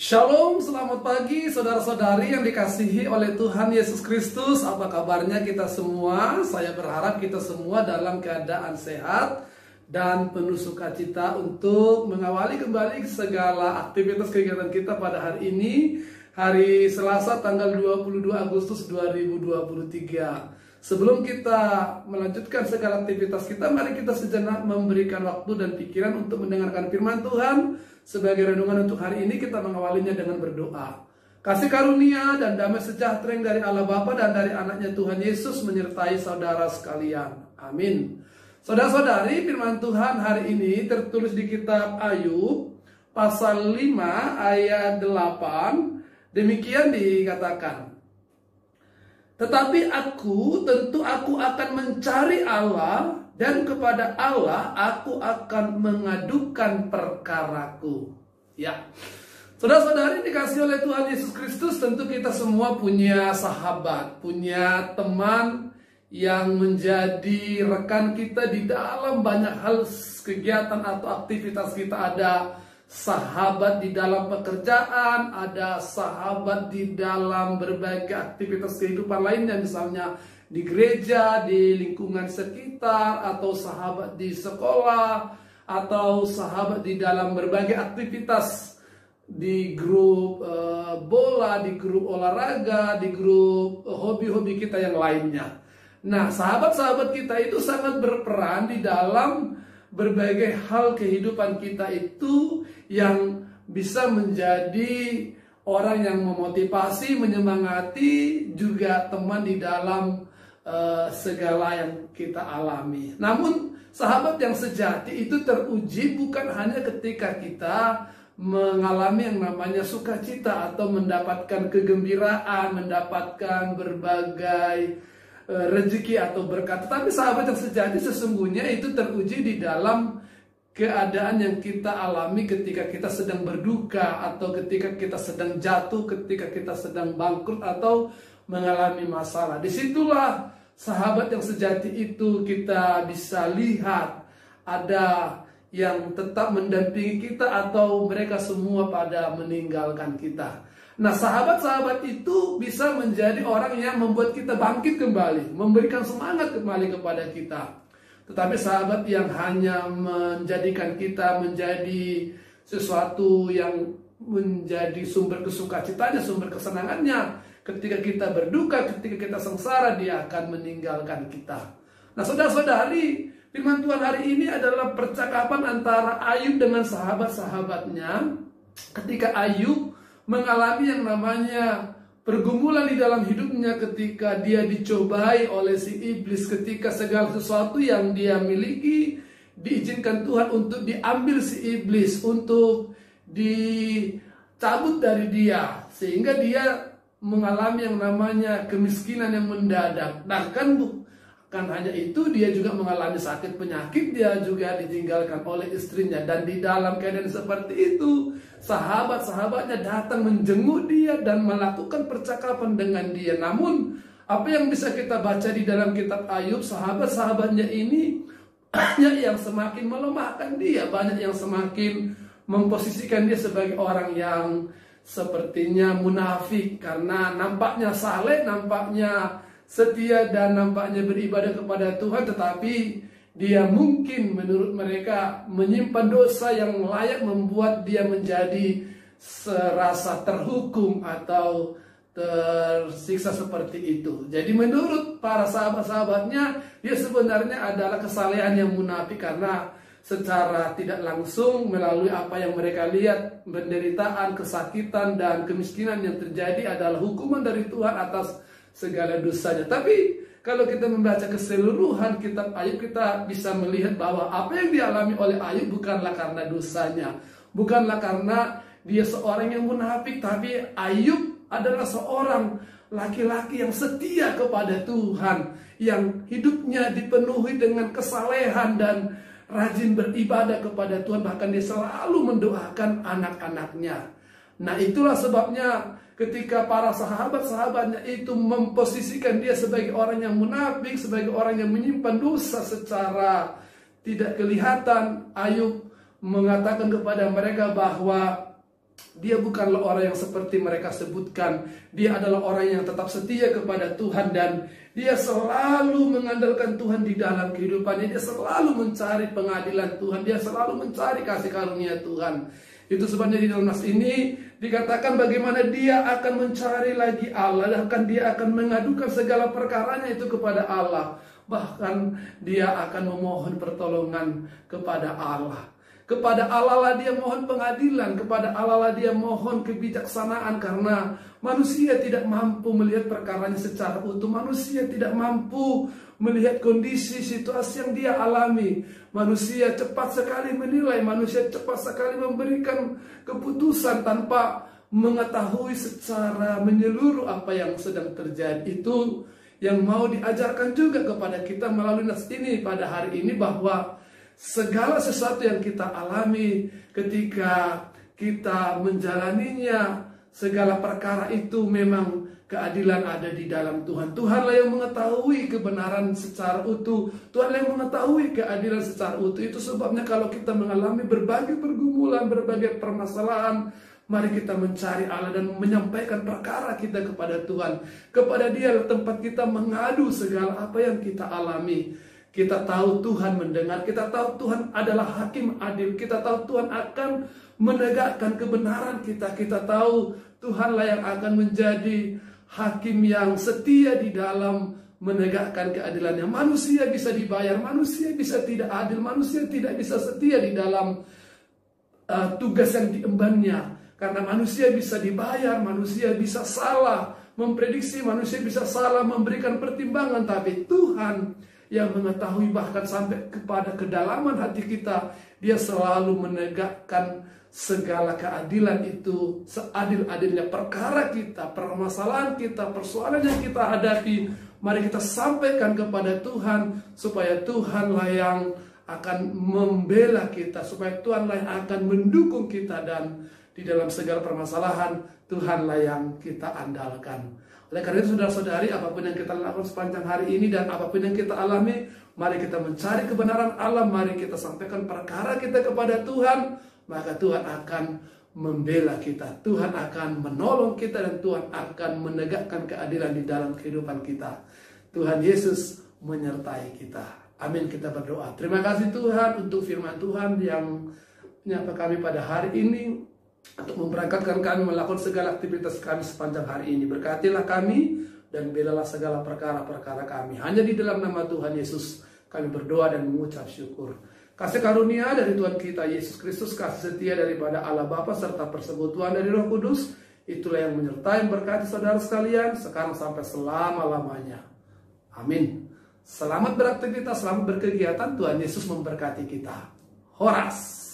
Shalom, selamat pagi saudara-saudari yang dikasihi oleh Tuhan Yesus Kristus. Apa kabarnya kita semua? Saya berharap kita semua dalam keadaan sehat dan penuh sukacita untuk mengawali kembali segala aktivitas kegiatan kita pada hari ini, hari Selasa tanggal 22 Agustus 2023. Sebelum kita melanjutkan segala aktivitas kita, mari kita sejenak memberikan waktu dan pikiran untuk mendengarkan firman Tuhan. Sebagai renungan untuk hari ini, kita mengawalinya dengan berdoa. Kasih karunia dan damai sejahtera yang dari Allah Bapa dan dari anaknya Tuhan Yesus menyertai saudara sekalian. Amin. Saudara-saudari, firman Tuhan hari ini tertulis di kitab Ayub pasal 5 ayat 8. Demikian dikatakan, tetapi tentu aku akan mencari Allah, dan kepada Allah aku akan mengadukan perkaraku. Ya, saudara-saudari dikasih oleh Tuhan Yesus Kristus, tentu kita semua punya sahabat, punya teman yang menjadi rekan kita di dalam banyak hal kegiatan atau aktivitas kita. Ada sahabat di dalam pekerjaan, ada sahabat di dalam berbagai aktivitas kehidupan lainnya, misalnya di gereja, di lingkungan sekitar, atau sahabat di sekolah, atau sahabat di dalam berbagai aktivitas di grup bola, di grup olahraga, di grup hobi-hobi kita yang lainnya. Nah, sahabat-sahabat kita itu sangat berperan di dalam berbagai hal kehidupan kita itu, yang bisa menjadi orang yang memotivasi, menyemangati, juga teman di dalam segala yang kita alami. Namun sahabat yang sejati itu teruji bukan hanya ketika kita mengalami yang namanya sukacita atau mendapatkan kegembiraan, mendapatkan berbagai rezeki atau berkat. Tetapi sahabat yang sejati sesungguhnya itu teruji di dalam keadaan yang kita alami ketika kita sedang berduka, atau ketika kita sedang jatuh, ketika kita sedang bangkrut atau mengalami masalah. Disitulah sahabat yang sejati itu kita bisa lihat ada yang tetap mendampingi kita, atau mereka semua pada meninggalkan kita. Nah, sahabat-sahabat itu bisa menjadi orang yang membuat kita bangkit kembali, memberikan semangat kembali kepada kita. Tetapi sahabat yang hanya menjadikan kita menjadi sesuatu yang menjadi sumber kesukacitanya, sumber kesenangannya, ketika kita berduka, ketika kita sengsara, dia akan meninggalkan kita. Nah, saudara-saudari, firman Tuhan hari ini adalah percakapan antara Ayub dengan sahabat-sahabatnya. Ketika Ayub mengalami yang namanya pergumulan di dalam hidupnya, ketika dia dicobai oleh si iblis, ketika segala sesuatu yang dia miliki diizinkan Tuhan untuk diambil si iblis, untuk dicabut dari dia, sehingga dia mengalami yang namanya kemiskinan yang mendadak. Bahkan bukan hanya itu, dia juga mengalami sakit penyakit, dia juga ditinggalkan oleh istrinya. Dan di dalam keadaan seperti itu, sahabat-sahabatnya datang menjenguk dia dan melakukan percakapan dengan dia. Namun, apa yang bisa kita baca di dalam kitab Ayub, sahabat-sahabatnya ini banyak yang semakin melemahkan dia, banyak yang semakin memposisikan dia sebagai orang yang sepertinya munafik, karena nampaknya saleh, nampaknya setia, dan nampaknya beribadah kepada Tuhan, tetapi dia mungkin menurut mereka menyimpan dosa yang layak membuat dia menjadi serasa terhukum atau tersiksa seperti itu. Jadi menurut para sahabat-sahabatnya, dia sebenarnya adalah kesalehan yang munafik, karena secara tidak langsung melalui apa yang mereka lihat, penderitaan, kesakitan, dan kemiskinan yang terjadi adalah hukuman dari Tuhan atas segala dosanya. Tapi kalau kita membaca keseluruhan kitab Ayub, kita bisa melihat bahwa apa yang dialami oleh Ayub bukanlah karena dosanya, bukanlah karena dia seorang yang munafik, tapi Ayub adalah seorang laki-laki yang setia kepada Tuhan, yang hidupnya dipenuhi dengan kesalehan dan rajin beribadah kepada Tuhan. Bahkan dia selalu mendoakan anak-anaknya. Nah, itulah sebabnya ketika para sahabat-sahabatnya itu memposisikan dia sebagai orang yang munafik, sebagai orang yang menyimpan dosa secara tidak kelihatan, Ayub mengatakan kepada mereka bahwa Dia bukanlah orang yang seperti mereka sebutkan. Dia adalah orang yang tetap setia kepada Tuhan, dan dia selalu mengandalkan Tuhan di dalam kehidupannya. Dia selalu mencari pengadilan Tuhan. Dia selalu mencari kasih karunia Tuhan. Itu sebabnya di dalam nas ini dikatakan bagaimana dia akan mencari lagi Allah, dan dia akan mengadukan segala perkaranya itu kepada Allah. Bahkan dia akan memohon pertolongan kepada Allah. Kepada Allah lah dia mohon pengadilan, kepada Allah lah dia mohon kebijaksanaan, karena manusia tidak mampu melihat perkaranya secara utuh. Manusia tidak mampu melihat kondisi situasi yang dia alami. Manusia cepat sekali menilai, manusia cepat sekali memberikan keputusan tanpa mengetahui secara menyeluruh apa yang sedang terjadi. Itu yang mau diajarkan juga kepada kita melalui nas ini pada hari ini, bahwa segala sesuatu yang kita alami ketika kita menjalaninya, segala perkara itu memang keadilan ada di dalam Tuhan. Tuhanlah yang mengetahui kebenaran secara utuh. Tuhanlah yang mengetahui keadilan secara utuh. Itu sebabnya kalau kita mengalami berbagai pergumulan, berbagai permasalahan, mari kita mencari Allah dan menyampaikan perkara kita kepada Tuhan. Kepada Dia tempat kita mengadu segala apa yang kita alami. Kita tahu Tuhan mendengar, kita tahu Tuhan adalah hakim adil, kita tahu Tuhan akan menegakkan kebenaran kita. Kita tahu Tuhanlah yang akan menjadi hakim yang setia di dalam menegakkan keadilannya. Manusia bisa dibayar, manusia bisa tidak adil, manusia tidak bisa setia di dalam tugas yang diembannya. Karena manusia bisa dibayar, manusia bisa salah memprediksi, manusia bisa salah memberikan pertimbangan, tapi Tuhan yang mengetahui bahkan sampai kepada kedalaman hati kita, Dia selalu menegakkan segala keadilan itu seadil-adilnya. Perkara kita, permasalahan kita, persoalan yang kita hadapi, mari kita sampaikan kepada Tuhan, supaya Tuhanlah yang akan membela kita, supaya Tuhanlah yang akan mendukung kita, dan di dalam segala permasalahan Tuhanlah yang kita andalkan. Oleh karena itu saudara-saudari, apapun yang kita lakukan sepanjang hari ini dan apapun yang kita alami, mari kita mencari kebenaran Allah, mari kita sampaikan perkara kita kepada Tuhan, maka Tuhan akan membela kita, Tuhan akan menolong kita, dan Tuhan akan menegakkan keadilan di dalam kehidupan kita. Tuhan Yesus menyertai kita. Amin, kita berdoa. Terima kasih Tuhan untuk firman Tuhan yang menyapa kami pada hari ini, untuk memberangkatkan kami melakukan segala aktivitas kami sepanjang hari ini. Berkatilah kami dan belalah segala perkara-perkara kami. Hanya di dalam nama Tuhan Yesus kami berdoa dan mengucap syukur. Kasih karunia dari Tuhan kita Yesus Kristus, kasih setia daripada Allah Bapa, serta persekutuan dari Roh Kudus, itulah yang menyertai memberkati saudara sekalian sekarang sampai selama-lamanya. Amin. Selamat beraktivitas, selamat berkegiatan. Tuhan Yesus memberkati kita. Horas.